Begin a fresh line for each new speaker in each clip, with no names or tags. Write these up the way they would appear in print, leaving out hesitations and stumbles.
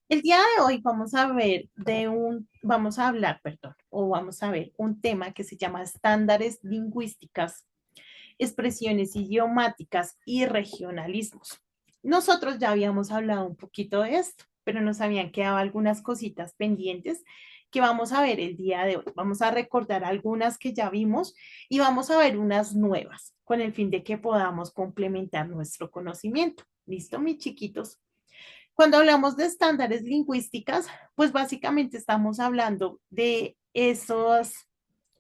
El día de hoy vamos a hablar, perdón, o vamos a ver un tema que se llama estándares lingüísticas, expresiones idiomáticas y regionalismos. Nosotros ya habíamos hablado un poquito de esto, pero nos habían quedado algunas cositas pendientes que vamos a ver el día de hoy. Vamos a recordar algunas que ya vimos y vamos a ver unas nuevas con el fin de que podamos complementar nuestro conocimiento. ¿Listo, mis chiquitos? Cuando hablamos de estándares lingüísticas, pues básicamente estamos hablando de esas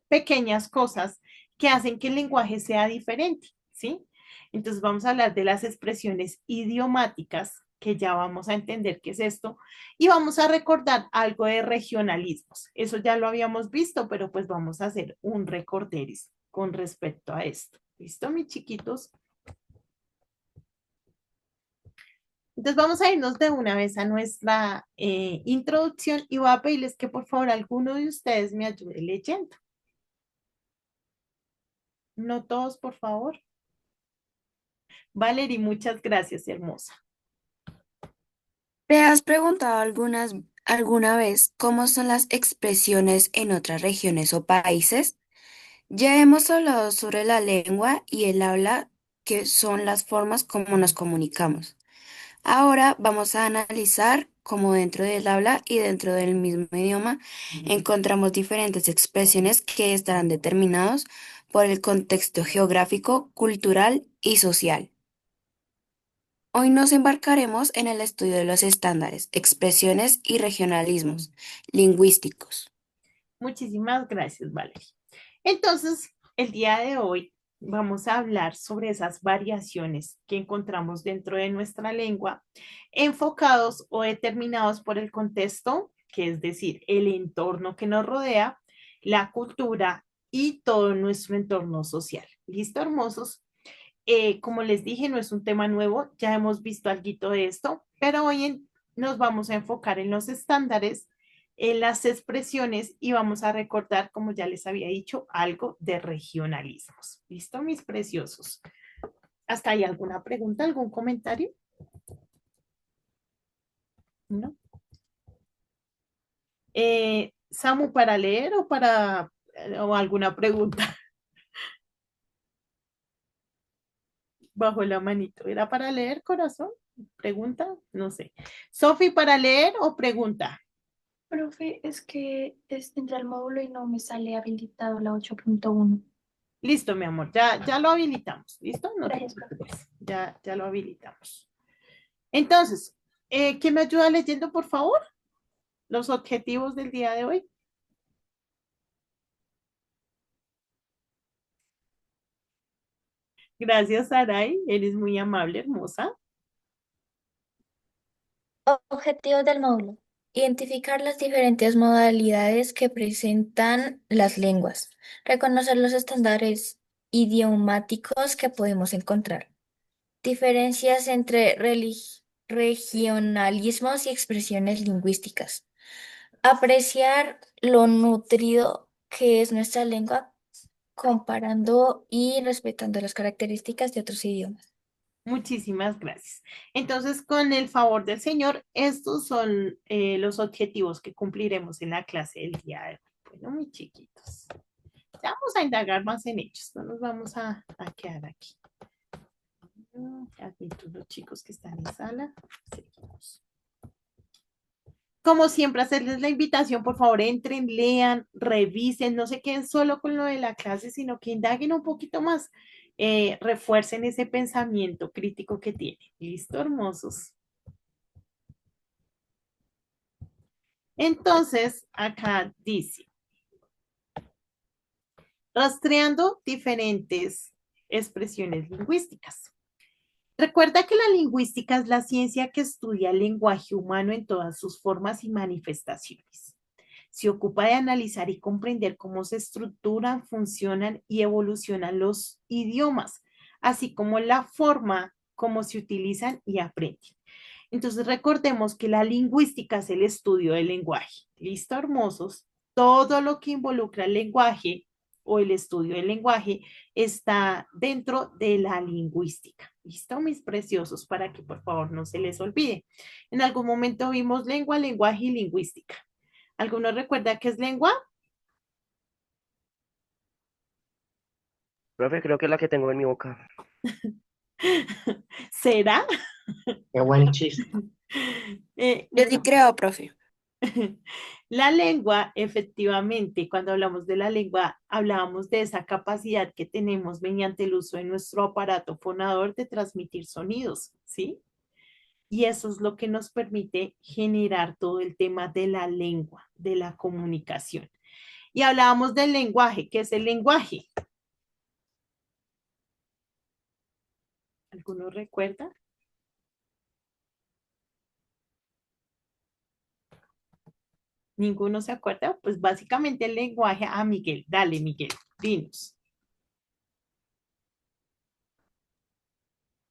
pequeñas cosas que hacen que el lenguaje sea diferente, ¿sí? Entonces vamos a hablar de las expresiones idiomáticas, que ya vamos a entender qué es esto, y vamos a recordar algo de regionalismos. Eso ya lo habíamos visto, pero pues vamos a hacer un recorderis con respecto a esto. ¿Listo, mis chiquitos? Entonces vamos a irnos de una vez a nuestra introducción y voy a pedirles que por favor alguno de ustedes me ayude leyendo. No todos, por favor. Valerie, muchas gracias, hermosa.
¿Te has preguntado alguna vez cómo son las expresiones en otras regiones o países? Ya hemos hablado sobre la lengua y el habla, que son las formas como nos comunicamos. Ahora vamos a analizar cómo dentro del habla y dentro del mismo idioma encontramos diferentes expresiones que estarán determinados por el contexto geográfico, cultural y social. Hoy nos embarcaremos en el estudio de los estándares, expresiones y regionalismos lingüísticos.
Muchísimas gracias, Valerie. Entonces, el día de hoy vamos a hablar sobre esas variaciones que encontramos dentro de nuestra lengua, enfocados o determinados por el contexto, que es decir, el entorno que nos rodea, la cultura y todo nuestro entorno social. ¿Listo, hermosos? Como les dije, no es un tema nuevo, ya hemos visto algo de esto, pero nos vamos a enfocar en los estándares, en las expresiones y vamos a recordar, como ya les había dicho, algo de regionalismos. ¿Listo, mis preciosos? ¿Hasta ahí alguna pregunta, algún comentario? ¿No? Samu, ¿para leer o alguna pregunta bajo la manito? ¿Era para leer, corazón? ¿Pregunta? No sé. Sofi, ¿para leer o pregunta?
Profe, es que entré al módulo y no me sale habilitado la 8.1.
Listo, mi amor, ya lo habilitamos. ¿Listo? No te
Gracias, profe.
preocupes, ya lo habilitamos. Entonces, ¿quién me ayuda leyendo, por favor? Los objetivos del día de hoy. Gracias, Saray. Eres muy amable, hermosa.
Objetivos del módulo. Identificar las diferentes modalidades que presentan las lenguas. Reconocer los estándares idiomáticos que podemos encontrar. Diferencias entre regionalismos y expresiones lingüísticas. Apreciar lo nutrido que es nuestra lengua comparando y respetando las características de otros idiomas.
Muchísimas gracias. Entonces, con el favor del Señor, estos son los objetivos que cumpliremos en la clase del día de hoy. Bueno, mis chiquitos, ya vamos a indagar más en ellos, no nos vamos a quedar aquí. Admito los chicos que están en sala. Seguimos. Como siempre, hacerles la invitación, por favor, entren, lean, revisen, no se queden solo con lo de la clase, sino que indaguen un poquito más, refuercen ese pensamiento crítico que tienen. ¿Listo, hermosos? Entonces, acá dice, rastreando diferentes expresiones lingüísticas. Recuerda que la lingüística es la ciencia que estudia el lenguaje humano en todas sus formas y manifestaciones. Se ocupa de analizar y comprender cómo se estructuran, funcionan y evolucionan los idiomas, así como la forma como se utilizan y aprenden. Entonces recordemos que la lingüística es el estudio del lenguaje. ¿Listo, hermosos? Todo lo que involucra el lenguaje o el estudio del lenguaje está dentro de la lingüística. ¿Listo, mis preciosos? Para que por favor no se les olvide. En algún momento vimos lengua, lenguaje y lingüística. ¿Alguno recuerda qué es lengua?
Profe, creo que es la que tengo en mi boca.
¿Será?
Qué buen chiste.
Yo sí
No.
creo, profe.
La lengua, efectivamente, cuando hablamos de la lengua, hablábamos de esa capacidad que tenemos mediante el uso de nuestro aparato fonador de transmitir sonidos, ¿sí? Y eso es lo que nos permite generar todo el tema de la lengua, de la comunicación. Y hablábamos del lenguaje. ¿Qué es el lenguaje? ¿Alguno recuerda? ¿Ninguno se acuerda? Pues básicamente el lenguaje. Ah, Miguel, dale, Miguel, dinos.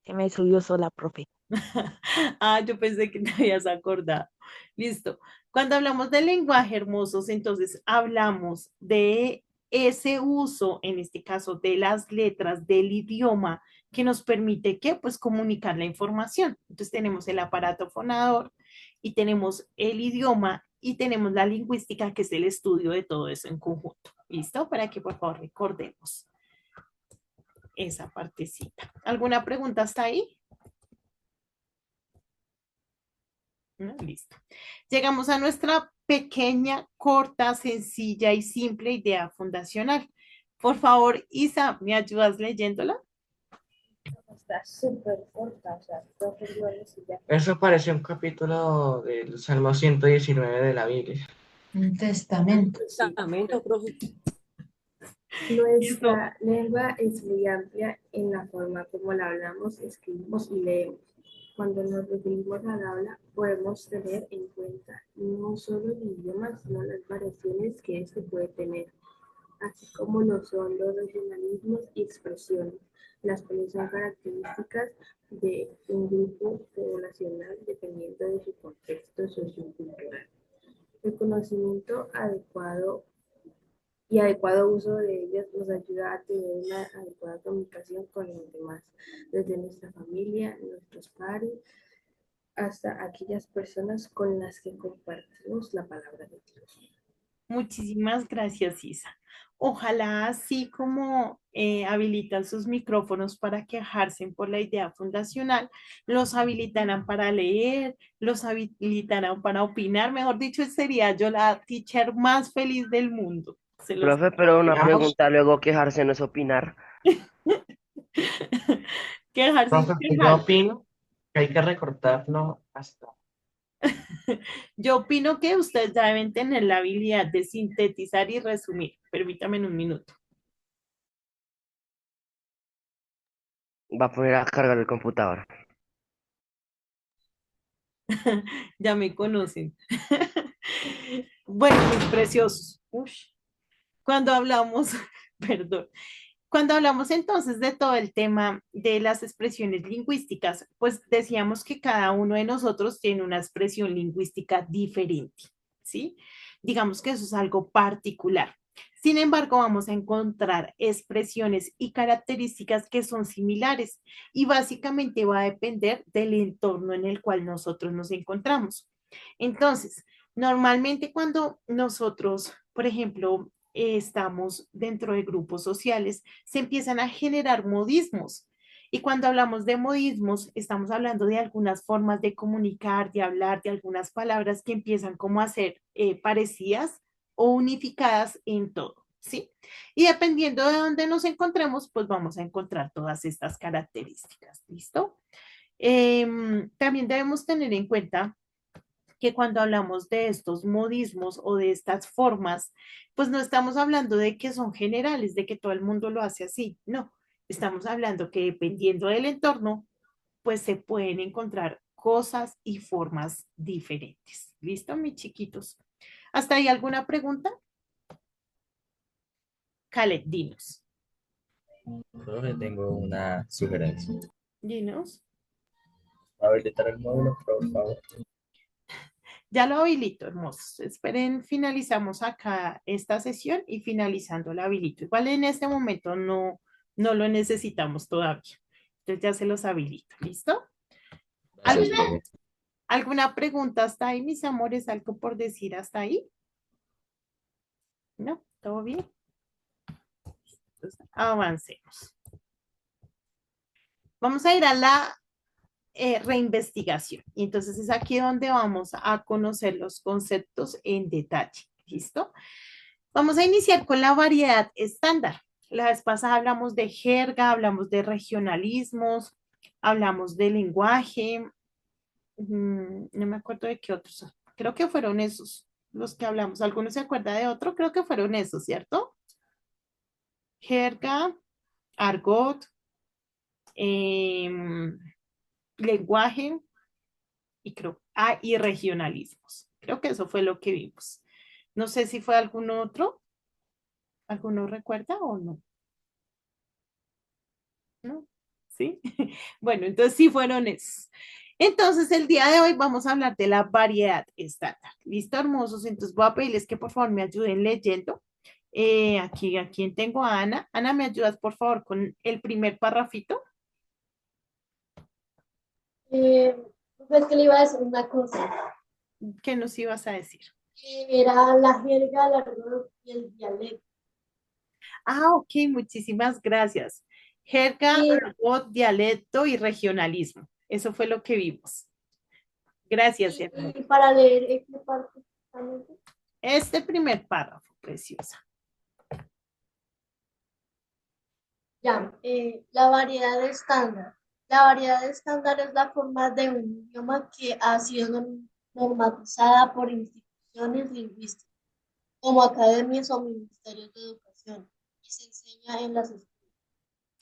Se me subió sola, profe.
Ah, yo pensé que te habías acordado. Listo. Cuando hablamos de lenguaje hermosos, entonces hablamos de ese uso, en este caso, de las letras del idioma que nos permite que, pues, comunicar la información. Entonces tenemos el aparato fonador y tenemos el idioma y tenemos la lingüística, que es el estudio de todo eso en conjunto. ¿Listo? Para que por favor recordemos esa partecita. ¿Alguna pregunta hasta ahí? ¿No? Listo. Llegamos a nuestra pequeña, corta, sencilla y simple idea fundacional. Por favor, Isa, ¿me ayudas leyéndola?
Está súper corta, o sea, creo que yo ya.
Eso parece un capítulo del Salmo 119 de la Biblia.
Un testamento. Sí.
Testamento, profe.
Listo.
Nuestra lengua es muy amplia en la forma como la hablamos, escribimos y leemos. Cuando nos referimos al habla, podemos tener en cuenta no solo el idioma, sino las variaciones que éste puede tener, así como lo son los regionalismos y expresiones, las cuales son características de un grupo poblacional dependiendo de su contexto sociocultural. El conocimiento adecuado uso de ellas nos ayuda a tener una adecuada comunicación con los demás, desde nuestra familia, nuestros pares, hasta aquellas personas con las que compartimos la palabra de Dios.
Muchísimas gracias, Isa. Ojalá así como habilitan sus micrófonos para quejarse por la idea fundacional, los habilitarán para leer, los habilitarán para opinar. Mejor dicho, sería yo la teacher más feliz del mundo. Se los
Profe, pero una
Digamos,
pregunta, luego quejarse no es opinar.
quejarse es
profe, que yo
quejar.
opino que hay que recortarlo hasta.
Yo opino que ustedes ya deben tener la habilidad de sintetizar y resumir. Permítame un minuto.
Va a poner a cargar el computador.
Ya me conocen. Bueno, mis preciosos. Ush. Cuando hablamos, perdón, cuando hablamos entonces de todo el tema de las expresiones lingüísticas, pues decíamos que cada uno de nosotros tiene una expresión lingüística diferente, ¿sí? Digamos que eso es algo particular. Sin embargo, vamos a encontrar expresiones y características que son similares y básicamente va a depender del entorno en el cual nosotros nos encontramos. Entonces, normalmente cuando nosotros, por ejemplo, estamos dentro de grupos sociales, se empiezan a generar modismos. Y cuando hablamos de modismos, estamos hablando de algunas formas de comunicar, de hablar, de algunas palabras que empiezan como a ser parecidas o unificadas en todo, ¿sí? Y dependiendo de dónde nos encontremos, pues vamos a encontrar todas estas características, ¿listo? También debemos tener en cuenta que cuando hablamos de estos modismos o de estas formas, pues no estamos hablando de que son generales, de que todo el mundo lo hace así, no, estamos hablando que dependiendo del entorno, pues se pueden encontrar cosas y formas diferentes. ¿Listo, mis chiquitos? ¿Hasta ahí alguna pregunta? Khaled, dinos.
Profe, tengo una sugerencia.
Dinos.
Habilitar el módulo, por favor.
Ya lo habilito, hermosos. Esperen, finalizamos acá esta sesión y finalizando la habilito. Igual en este momento no lo necesitamos todavía. Entonces ya se los habilito, ¿listo?
Gracias,
¿Alguna,
profe.
alguna pregunta hasta ahí, mis amores? ¿Algo por decir hasta ahí? ¿No? ¿Todo bien? Entonces, avancemos. Vamos a ir a la reinvestigación. Y entonces es aquí donde vamos a conocer los conceptos en detalle. ¿Listo? Vamos a iniciar con la variedad estándar. La vez pasada hablamos de jerga, hablamos de regionalismos, hablamos de lenguaje, no me acuerdo de qué otros. Creo que fueron esos los que hablamos. ¿Alguno se acuerda de otro? Creo que fueron esos, ¿cierto? Jerga, argot, lenguaje y regionalismos. Creo que eso fue lo que vimos. No sé si fue algún otro. ¿Alguno recuerda o no? ¿No? ¿Sí? Bueno, entonces sí fueron esos. Entonces, el día de hoy vamos a hablar de la variedad estándar. ¿Listo, hermosos? Entonces voy a pedirles que por favor me ayuden leyendo. Aquí tengo a Ana. Ana, ¿me ayudas por favor con el primer parrafito?
Pues que le iba a decir una cosa,
¿Qué nos ibas a decir?
que era la jerga, la argot y el dialecto.
Ah, ok, muchísimas gracias. Jerga,
Y,
argot, dialecto y regionalismo. Eso fue lo que vimos. Gracias, hermoso.
y para leer esta parte justamente,
Este primer párrafo, preciosa.
ya, la variedad estándar. La variedad estándar es la forma de un idioma que ha sido normatizada por instituciones lingüísticas, como academias o ministerios de educación, y se enseña en las escuelas.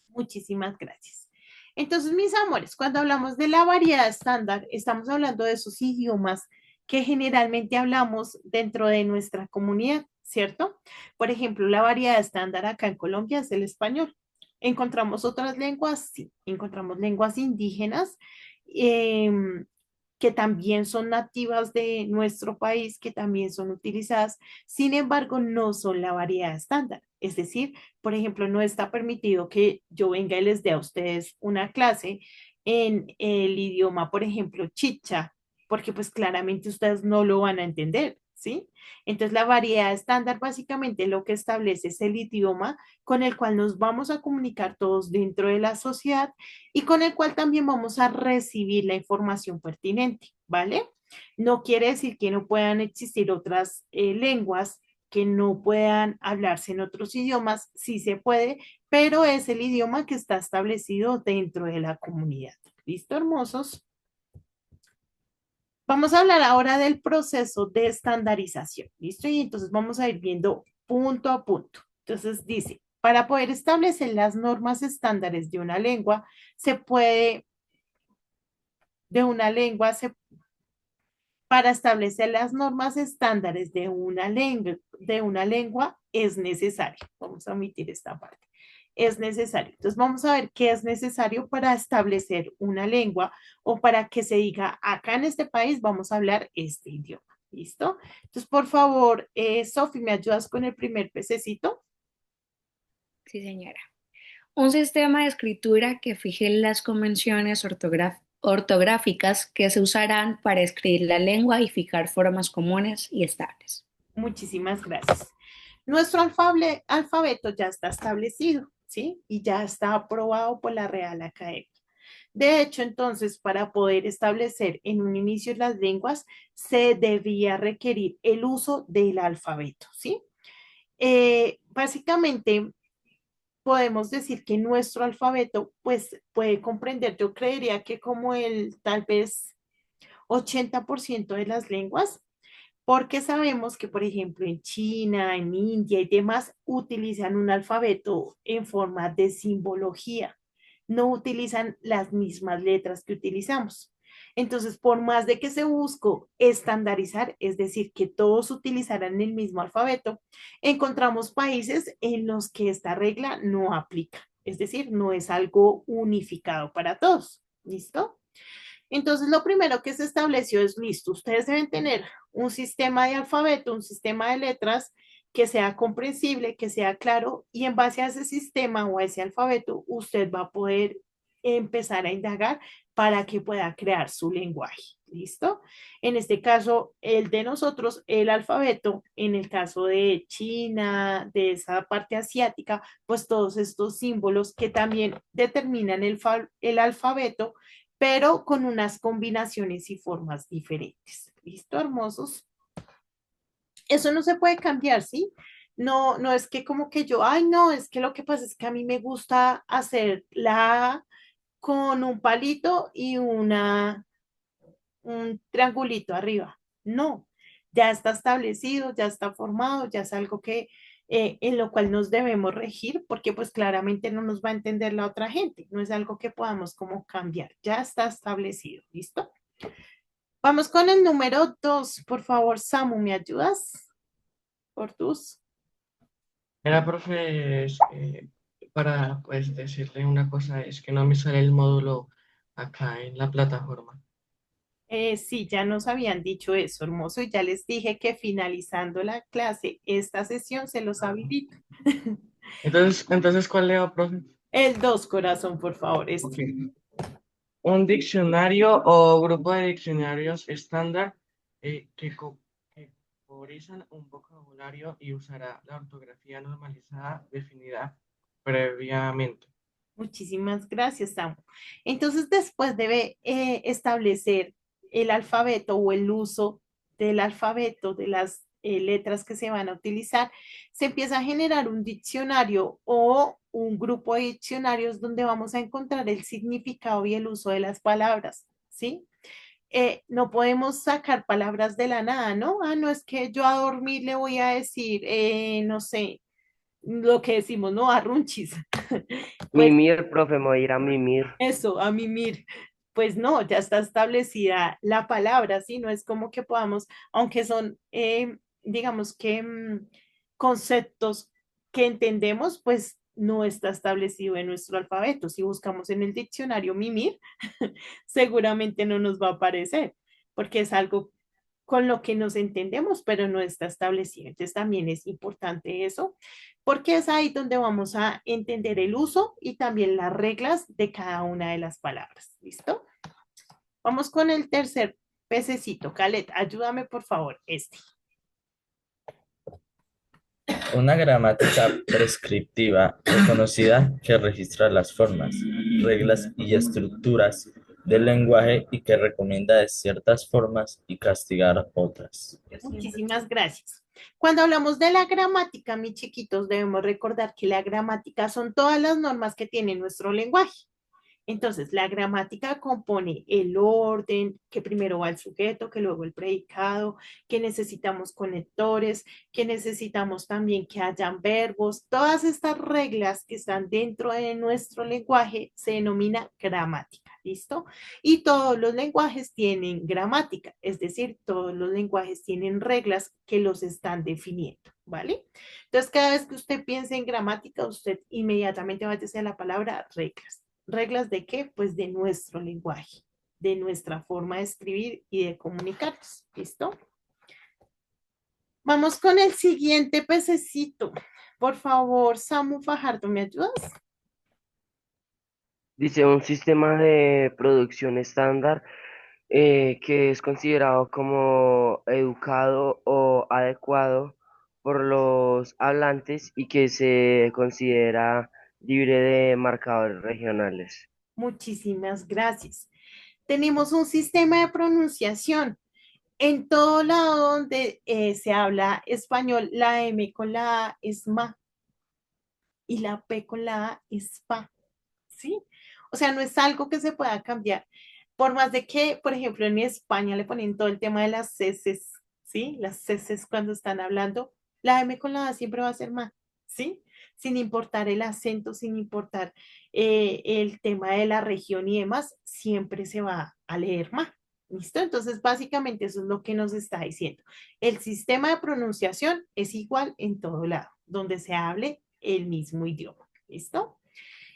Muchísimas gracias. Entonces, mis amores, cuando hablamos de la variedad estándar, estamos hablando de esos idiomas que generalmente hablamos dentro de nuestra comunidad, ¿cierto? Por ejemplo, la variedad estándar acá en Colombia es el español. ¿Encontramos otras lenguas? Sí, encontramos lenguas indígenas que también son nativas de nuestro país, que también son utilizadas, sin embargo, no son la variedad estándar. Es decir, por ejemplo, no está permitido que yo venga y les dé a ustedes una clase en el idioma, por ejemplo, chicha, porque pues claramente ustedes no lo van a entender, ¿sí? Entonces, la variedad estándar básicamente lo que establece es el idioma con el cual nos vamos a comunicar todos dentro de la sociedad y con el cual también vamos a recibir la información pertinente, ¿vale? No quiere decir que no puedan existir otras lenguas que no puedan hablarse en otros idiomas, sí se puede, pero es el idioma que está establecido dentro de la comunidad. ¿Listo, hermosos? Vamos a hablar ahora del proceso de estandarización, ¿listo? Y entonces vamos a ir viendo punto a punto. Entonces dice, para poder establecer las normas estándares de una lengua, se puede, de una lengua, para establecer las normas estándares de una lengua es necesario. Vamos a omitir esta parte. Es necesario. Entonces vamos a ver qué es necesario para establecer una lengua o para que se diga, acá en este país vamos a hablar este idioma. ¿Listo? Entonces, por favor, Sofi, ¿me ayudas con el primer pececito?
Sí, señora. Un sistema de escritura que fije las convenciones ortográficas que se usarán para escribir la lengua y fijar formas comunes y estables.
Muchísimas gracias. Nuestro alfabeto ya está establecido, ¿sí? Y ya está aprobado por la Real Academia. De hecho, entonces, para poder establecer en un inicio las lenguas, se debía requerir el uso del alfabeto, ¿sí? Básicamente, podemos decir que nuestro alfabeto, pues, puede comprender, yo creería que como el tal vez 80% de las lenguas, porque sabemos que, por ejemplo, en China, en India y demás, utilizan un alfabeto en forma de simbología, no utilizan las mismas letras que utilizamos. Entonces, por más de que se buscó estandarizar, es decir, que todos utilizaran el mismo alfabeto, encontramos países en los que esta regla no aplica, es decir, no es algo unificado para todos. ¿Listo? Entonces, lo primero que se estableció es, listo, ustedes deben tener un sistema de alfabeto, un sistema de letras que sea comprensible, que sea claro, y en base a ese sistema o a ese alfabeto, usted va a poder empezar a indagar para que pueda crear su lenguaje. ¿Listo? En este caso, el de nosotros, el alfabeto, en el caso de China, de esa parte asiática, pues todos estos símbolos que también determinan el alfabeto, pero con unas combinaciones y formas diferentes. ¿Listo, hermosos? Eso no se puede cambiar, ¿sí? No, no es que como que yo, ay, no, es que lo que pasa es que a mí me gusta hacer la A con un palito y un triangulito arriba. No, ya está establecido, ya está formado, ya es algo que en lo cual nos debemos regir porque pues claramente no nos va a entender la otra gente, no es algo que podamos como cambiar, ya está establecido, ¿listo? Vamos con el número 2, por favor, Samu, ¿me ayudas? Por tus.
Era, profe, para pues decirle una cosa, es que no me sale el módulo acá en la plataforma.
Sí, ya nos habían dicho eso, hermoso, y ya les dije que finalizando la clase, esta sesión se los habilito.
Entonces, ¿cuál leo, profe?
El 2, corazón, por favor,
Ok.
este.
Un diccionario o grupo de diccionarios estándar que categorizan un vocabulario y usará la ortografía normalizada definida previamente.
Muchísimas gracias, Samu. Entonces, después debe establecer el alfabeto o el uso del alfabeto, de las letras que se van a utilizar. Se empieza a generar un diccionario o un grupo de diccionarios donde vamos a encontrar el significado y el uso de las palabras, ¿sí? No podemos sacar palabras de la nada, ¿no? Ah, no, es que yo a dormir le voy a decir, no sé, lo que decimos, ¿no? Arrunchis. Pues
Mimir, profe, me voy a ir a mimir.
eso, a mimir. Pues no, ya está establecida la palabra, ¿sí? No es como que podamos, aunque son, digamos que conceptos que entendemos, pues no está establecido en nuestro alfabeto. Si buscamos en el diccionario mimir, seguramente no nos va a aparecer, porque es algo con lo que nos entendemos, pero no está establecido. Entonces también es importante eso, porque es ahí donde vamos a entender el uso y también las reglas de cada una de las palabras. ¿Listo? Vamos con el tercer pececito. Calet, ayúdame por favor, este.
Una gramática prescriptiva reconocida que registra las formas, reglas y estructuras del lenguaje y que recomienda ciertas formas y castigar otras.
Muchísimas gracias. Cuando hablamos de la gramática, mis chiquitos, debemos recordar que la gramática son todas las normas que tiene nuestro lenguaje. Entonces, la gramática compone el orden, que primero va el sujeto, que luego el predicado, que necesitamos conectores, que necesitamos también que hayan verbos. Todas estas reglas que están dentro de nuestro lenguaje se denomina gramática, ¿listo? Y todos los lenguajes tienen gramática, es decir, todos los lenguajes tienen reglas que los están definiendo, ¿vale? Entonces, cada vez que usted piense en gramática, usted inmediatamente va a decir la palabra reglas. ¿Reglas de qué? Pues de nuestro lenguaje, de nuestra forma de escribir y de comunicarnos. ¿Listo? Vamos con el siguiente pececito. Por favor, Samu Fajardo, ¿me ayudas?
Dice un sistema de producción estándar que es considerado como educado o adecuado por los hablantes y que se considera libre de marcadores regionales.
Muchísimas gracias. Tenemos un sistema de pronunciación. En todo lado donde se habla español, la M con la A es ma y la P con la A es pa. ¿Sí? O sea, no es algo que se pueda cambiar. Por más de que, por ejemplo, en España le ponen todo el tema de las ceses, ¿sí? Las ceses cuando están hablando, la M con la A siempre va a ser más, ¿sí? Sin importar el acento, sin importar el tema de la región y demás, siempre se va a leer más. ¿Listo? Entonces, básicamente eso es lo que nos está diciendo. El sistema de pronunciación es igual en todo lado, donde se hable el mismo idioma. ¿Listo?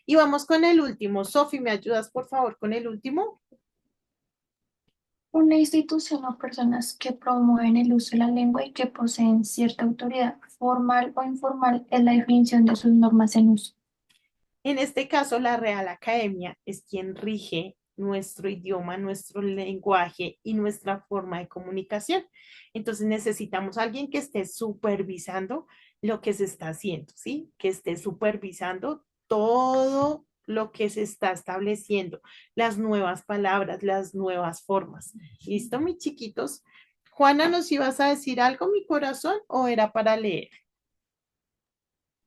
Y vamos con el último. Sofi, ¿me ayudas por favor con el último?
Una institución o personas que promueven el uso de la lengua y que poseen cierta autoridad formal o informal es la definición de sus normas en uso.
En este caso, la Real Academia es quien rige nuestro idioma, nuestro lenguaje y nuestra forma de comunicación. Entonces necesitamos a alguien que esté supervisando lo que se está haciendo, ¿sí? Que esté supervisando todo lo que se está estableciendo, las nuevas palabras, las nuevas formas. ¿Listo, mis chiquitos? Juana, ¿nos ibas a decir algo, mi corazón, o era para leer?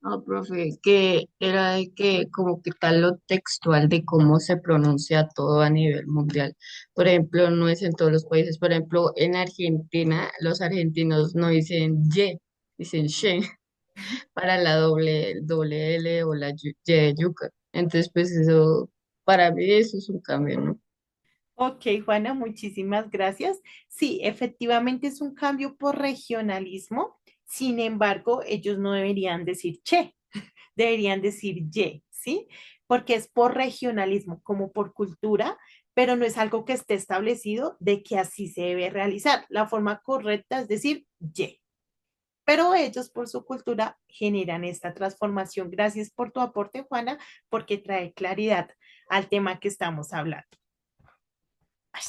No, profe, que era de que como que tal lo textual de cómo se pronuncia todo a nivel mundial. Por ejemplo, no es en todos los países. Por ejemplo, en Argentina, los argentinos no dicen ye, dicen she para la doble L o la Y de yuca. Entonces, pues eso, para mí eso es un cambio, ¿no?
Ok, Juana, muchísimas gracias. Sí, efectivamente es un cambio por regionalismo. Sin embargo, ellos no deberían decir che, deberían decir ye, ¿sí? Porque es por regionalismo, como por cultura, pero no es algo que esté establecido de que así se debe realizar. La forma correcta es decir ye. Pero ellos, por su cultura, generan esta transformación. Gracias por tu aporte, Juana, porque trae claridad al tema que estamos hablando. Ay,